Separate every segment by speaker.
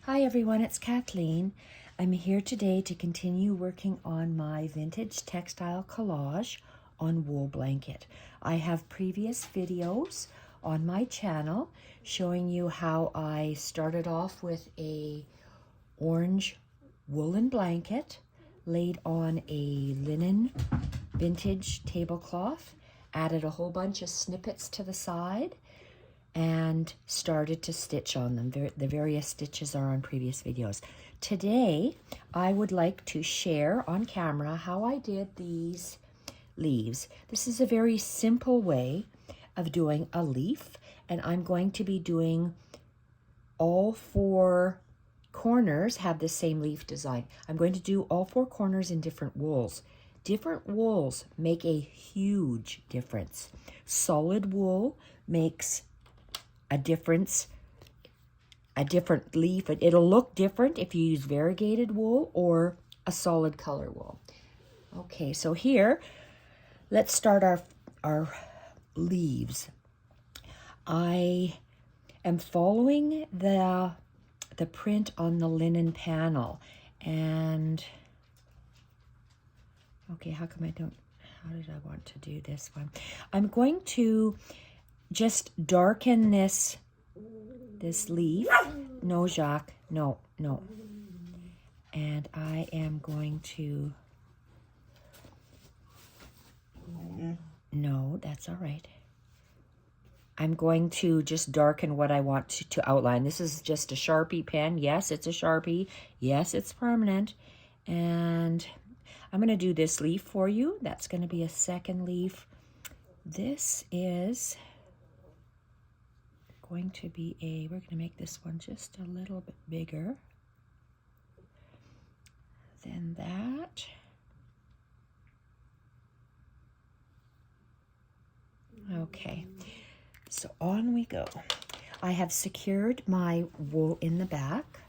Speaker 1: Hi everyone, it's Kathleen. I'm here today to continue working on my vintage textile collage on wool blanket. I have previous videos on my channel showing you how I started off with a orange woolen blanket laid on a linen vintage tablecloth, added a whole bunch of snippets to the side, and started to stitch on them. The various stitches are on previous videos. Today, I would like to share on camera how I did these leaves. This is a very simple way of doing a leaf, and I'm going to be doing all four corners have the same leaf design. I'm going to do all four corners in different wools. Different wools make a huge difference. Solid wool makes a different leaf. It'll look different if you use variegated wool or a solid color wool. Okay, so here, let's start our leaves. I am following the print on the linen panel, and okay, how did I want to do this one? I'm going to just darken this leaf. No, Jacques, no. And I am going to, no, that's all right. I'm going to just darken what I want to outline. This is just a Sharpie pen. Yes, it's a Sharpie. Yes, it's permanent. And I'm going to do this leaf for you. That's going to be a second leaf. This is going to be we're going to make this one just a little bit bigger than that. Okay, so on we go. I have secured my wool in the back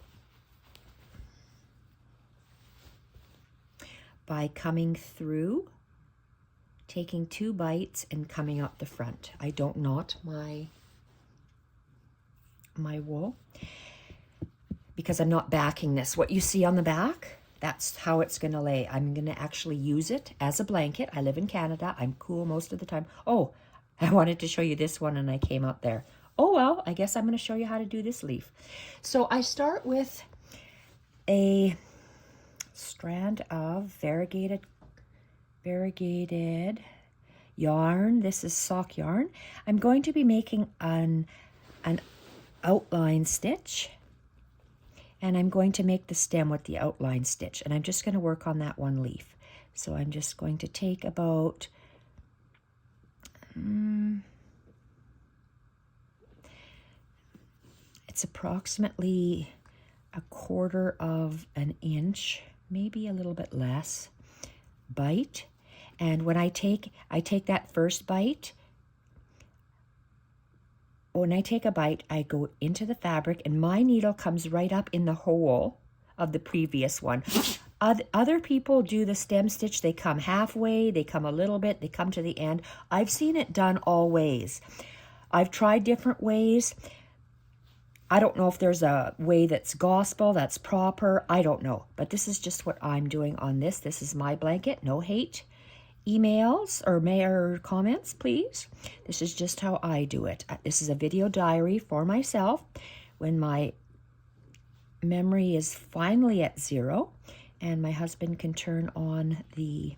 Speaker 1: by coming through, taking 2 bites and coming up the front. I don't knot my wool because I'm not backing this. What you see on the back, that's how it's going to lay. I'm going to actually use it as a blanket. I live in Canada. I'm cool most of the time. Oh, I wanted to show you this one and I came up there. Oh well, I guess I'm going to show you how to do this leaf. So I start with a strand of variegated yarn. This is sock yarn. I'm going to be making an outline stitch, and I'm going to make the stem with the outline stitch, and I'm just going to work on that one leaf. So I'm just going to take about it's approximately 1/4 of an inch, maybe a little bit less, bite. And when I take that first bite, when I take a bite, I go into the fabric and my needle comes right up in the hole of the previous one. Other people do the stem stitch. They come halfway, they come a little bit, they come to the end. I've seen it done all ways. I've tried different ways. I don't know if there's a way that's gospel, that's proper. I don't know. But this is just what I'm doing on this. This is my blanket. No hate emails or comments, please. This is just how I do it. This is a video diary for myself when my memory is finally at 0 and my husband can turn on the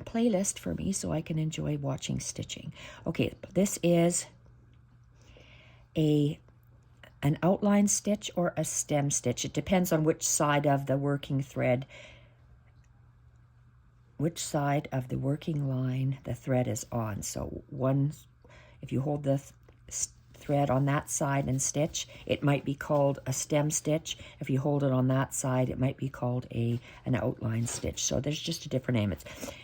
Speaker 1: playlist for me so I can enjoy watching stitching. Okay, this is an outline stitch or a stem stitch. It depends on which side of the working thread, which side of the working line the thread is on. So if you hold the thread on that side and stitch, it might be called a stem stitch. If you hold it on that side, it might be called an outline stitch. So there's just a different name.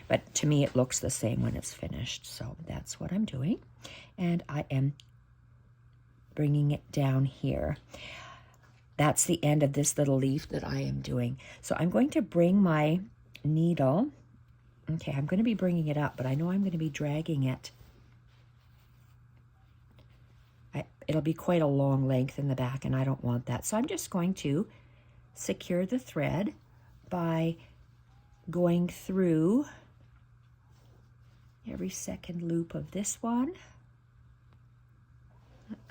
Speaker 1: But to me, it looks the same when it's finished. So that's what I'm doing. And I am bringing it down here. That's the end of this little leaf that I am doing. So I'm going to bring my needle. Okay, I'm going to be bringing it up, but I know I'm going to be dragging it it'll be quite a long length in the back, and I don't want that. So I'm just going to secure the thread by going through every second loop of this one.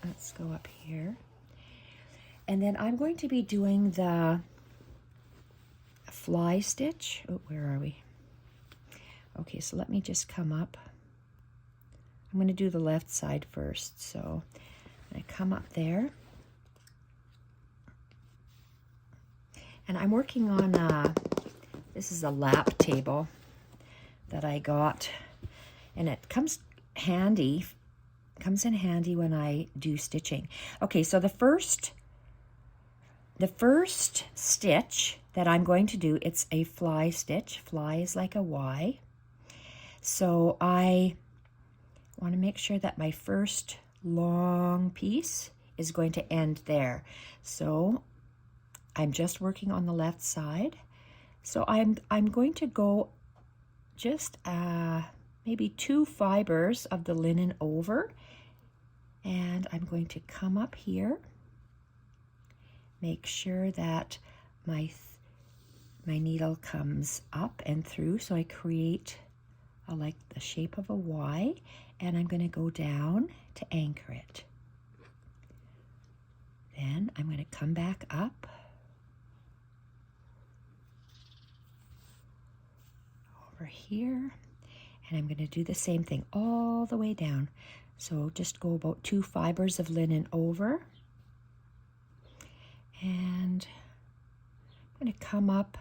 Speaker 1: Let's go up here. And then I'm going to be doing the fly stitch. Oh, where are we? Okay, so let me just come up. I'm going to do the left side first. So I come up there. And I'm working on, this is a lap table that I got. And it comes in handy when I do stitching. Okay, so the first stitch that I'm going to do, it's a fly stitch. Fly is like a Y. So I want to make sure that my first long piece is going to end there. So I'm just working on the left side. So I'm going to go just maybe 2 fibers of the linen over, and I'm going to come up here, make sure that my needle comes up and through, so I create like the shape of a Y, and I'm going to go down to anchor it. Then I'm going to come back up over here, and I'm going to do the same thing all the way down. So just go about 2 fibers of linen over, and I'm going to come up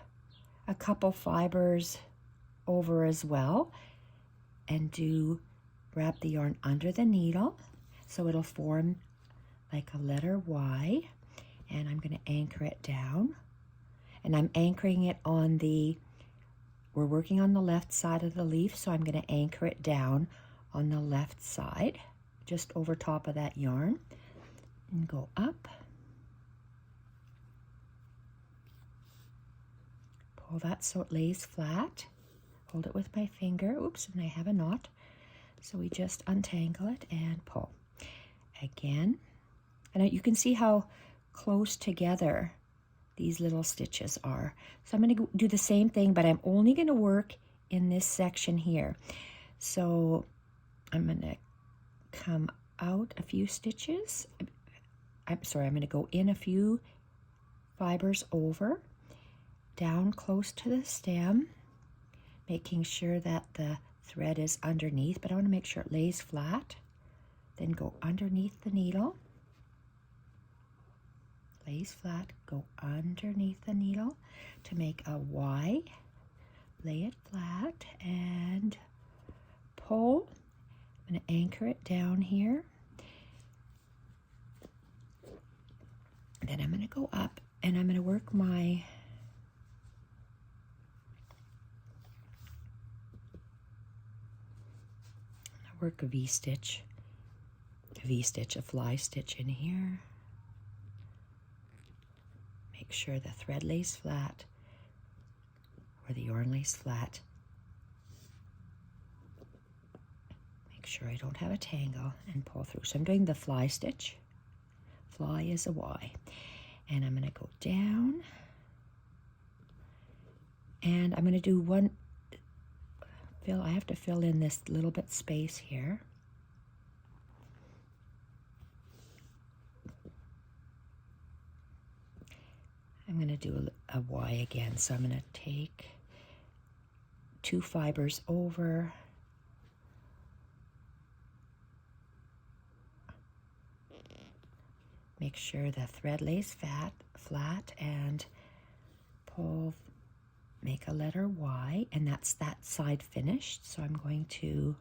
Speaker 1: a couple fibers over as well, and wrap the yarn under the needle so it'll form like a letter Y, and I'm going to anchor it down, and I'm anchoring it on we're working on the left side of the leaf, so I'm going to anchor it down on the left side, just over top of that yarn, and go up, pull that so it lays flat, hold it with my finger, oops, and I have a knot, so we just untangle it and pull again. And you can see how close together these little stitches are. So I'm going to do the same thing, but I'm only going to work in this section here. So I'm going to come out a few stitches. I'm going to go in a few fibers over, down close to the stem, making sure that the thread is underneath, but I want to make sure it lays flat. Then go underneath the needle, lays flat, go underneath the needle to make a Y, lay it flat, and pull. I'm going to anchor it down here. Then I'm going to go up, and I'm going to work a V-stitch, a fly stitch in here. Make sure the thread lays flat, or the yarn lays flat. Make sure I don't have a tangle, and pull through. So I'm doing the fly stitch. Fly is a Y. And I'm going to go down, and I'm going to do I have to fill in this little bit space here. I'm going to do a Y again. So I'm going to take 2 fibers over, make sure the thread lays flat, and pull, make a letter Y, and that's that side finished. So I'm going to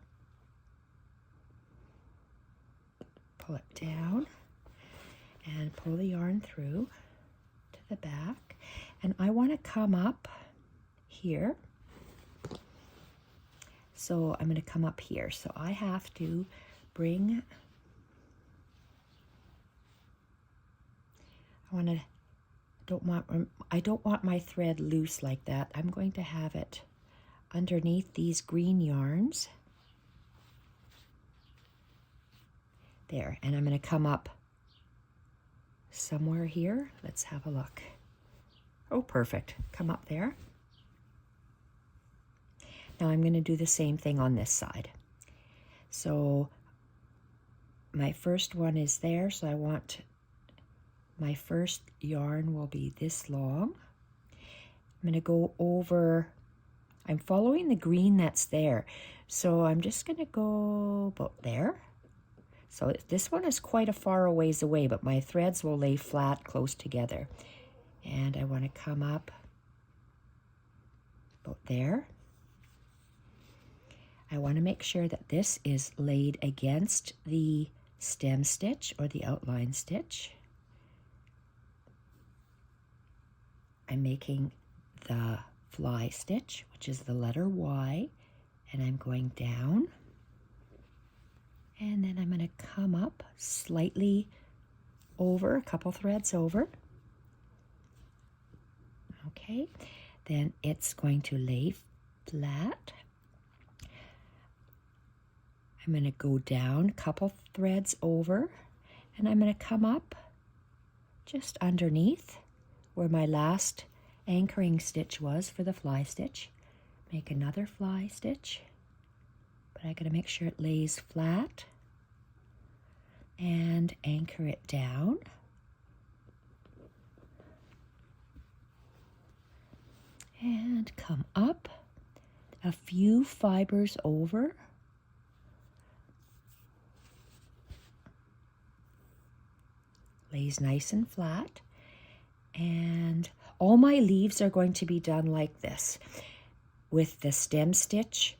Speaker 1: pull it down and pull the yarn through to the back, and I want to come up here. So I'm going to come up here. So I have to bring, I don't want my thread loose like that. I'm going to have it underneath these green yarns. There, and I'm going to come up somewhere here. Let's have a look. Oh, perfect. Come up there. Now I'm going to do the same thing on this side. So my first one is there, so I want my first yarn will be this long. I'm going to go over, I'm following the green that's there, so I'm just going to go about there. So this one is quite a far ways away, but my threads will lay flat close together. And I want to come up about there. I want to make sure that this is laid against the stem stitch or the outline stitch. I'm making the fly stitch, which is the letter Y, and I'm going down. And then I'm going to come up slightly over, a couple threads over. Okay, then it's going to lay flat. I'm going to go down a couple threads over, and I'm going to come up just underneath where my last anchoring stitch was for the fly stitch. Make another fly stitch, but I got to make sure it lays flat and anchor it down. And come up a few fibers over. Lays nice and flat. And all my leaves are going to be done like this, with the stem stitch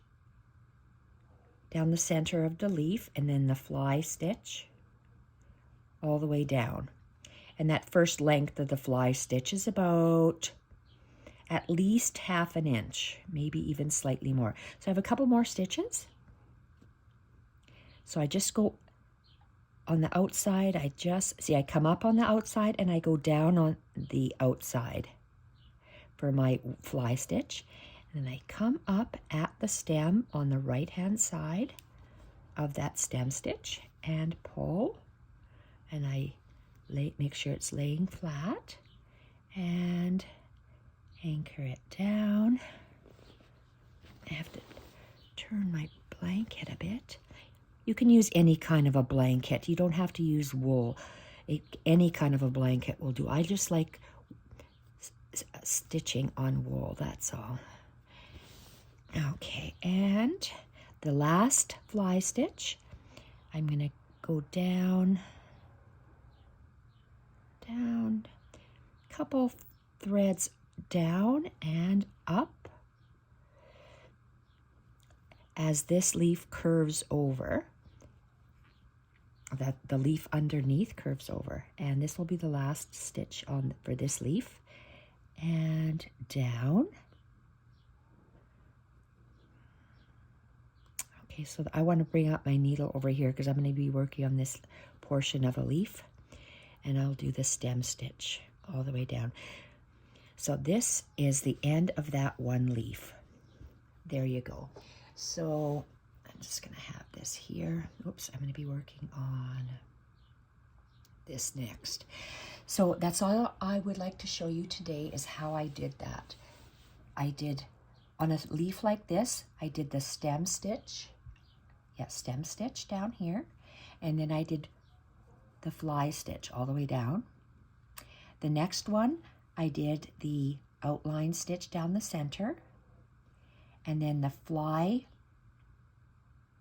Speaker 1: down the center of the leaf and then the fly stitch all the way down. And that first length of the fly stitch is about at least 1/2 inch, maybe even slightly more. So I have a couple more stitches. So I just go on the outside, I come up on the outside and I go down on the outside for my fly stitch. And then I come up at the stem on the right hand side of that stem stitch and pull. And I make sure it's laying flat and anchor it down. I have to turn my blanket a bit. You can use any kind of a blanket. You don't have to use wool. Any kind of a blanket will do. I just like stitching on wool, that's all. Okay, and the last fly stitch, I'm going to go down, couple threads down and up as this leaf curves over. That the leaf underneath curves over, and this will be the last stitch on for this leaf. And down. Okay, so I want to bring up my needle over here because I'm going to be working on this portion of a leaf, and I'll do the stem stitch all the way down. So this is the end of that one leaf. There you go. So I'm just going to have this here. Oops, I'm going to be working on this next. So that's all I would like to show you today is how I did that. I did, on a leaf like this, I did the stem stitch. Yeah, stem stitch down here. And then I did the fly stitch all the way down. The next one, I did the outline stitch down the center. And then the fly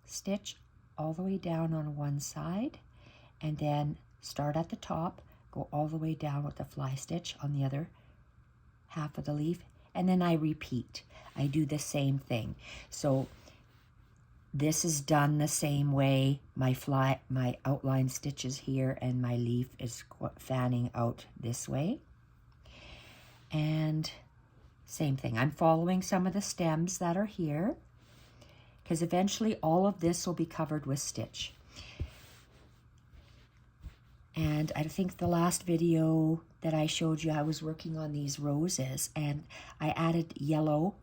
Speaker 1: stitch all the way down on one side, and then start at the top, go all the way down with the fly stitch on the other half of the leaf, and then I repeat. I do the same thing. So this is done the same way. My outline stitches here, and my leaf is fanning out this way. And same thing. I'm following some of the stems that are here, because eventually all of this will be covered with stitch. And I think the last video that I showed you, I was working on these roses, and I added yellow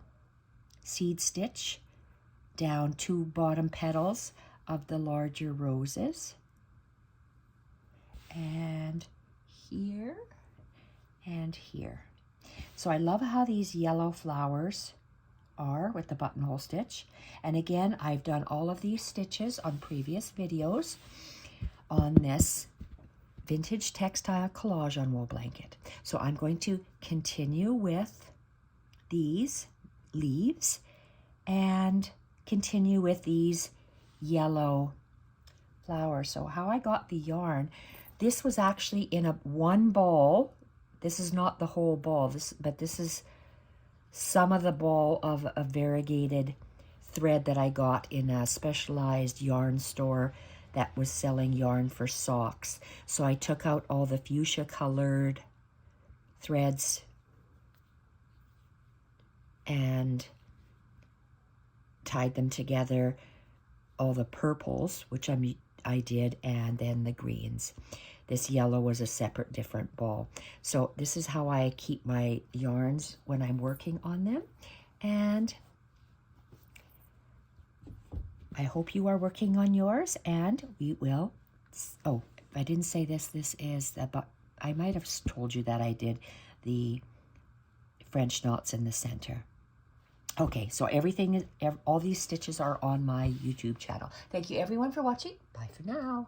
Speaker 1: seed stitch down 2 bottom petals of the larger roses. And here and here. So I love how these yellow flowers are with the buttonhole stitch. And again, I've done all of these stitches on previous videos on this vintage textile collage on wool blanket. So I'm going to continue with these leaves and continue with these yellow flowers. So how I got the yarn, this was actually in one ball. This is not the whole ball, but this is some of the ball of a variegated thread that I got in a specialized yarn store that was selling yarn for socks. So I took out all the fuchsia colored threads and tied them together, all the purples, which I did, and then the greens. This yellow was a separate, different ball. So this is how I keep my yarns when I'm working on them. And I hope you are working on yours, and we will. Oh, I didn't say this. This is about, I might have told you that I did the French knots in the center. Okay, so everything is, all these stitches are on my YouTube channel. Thank you everyone for watching. Bye for now.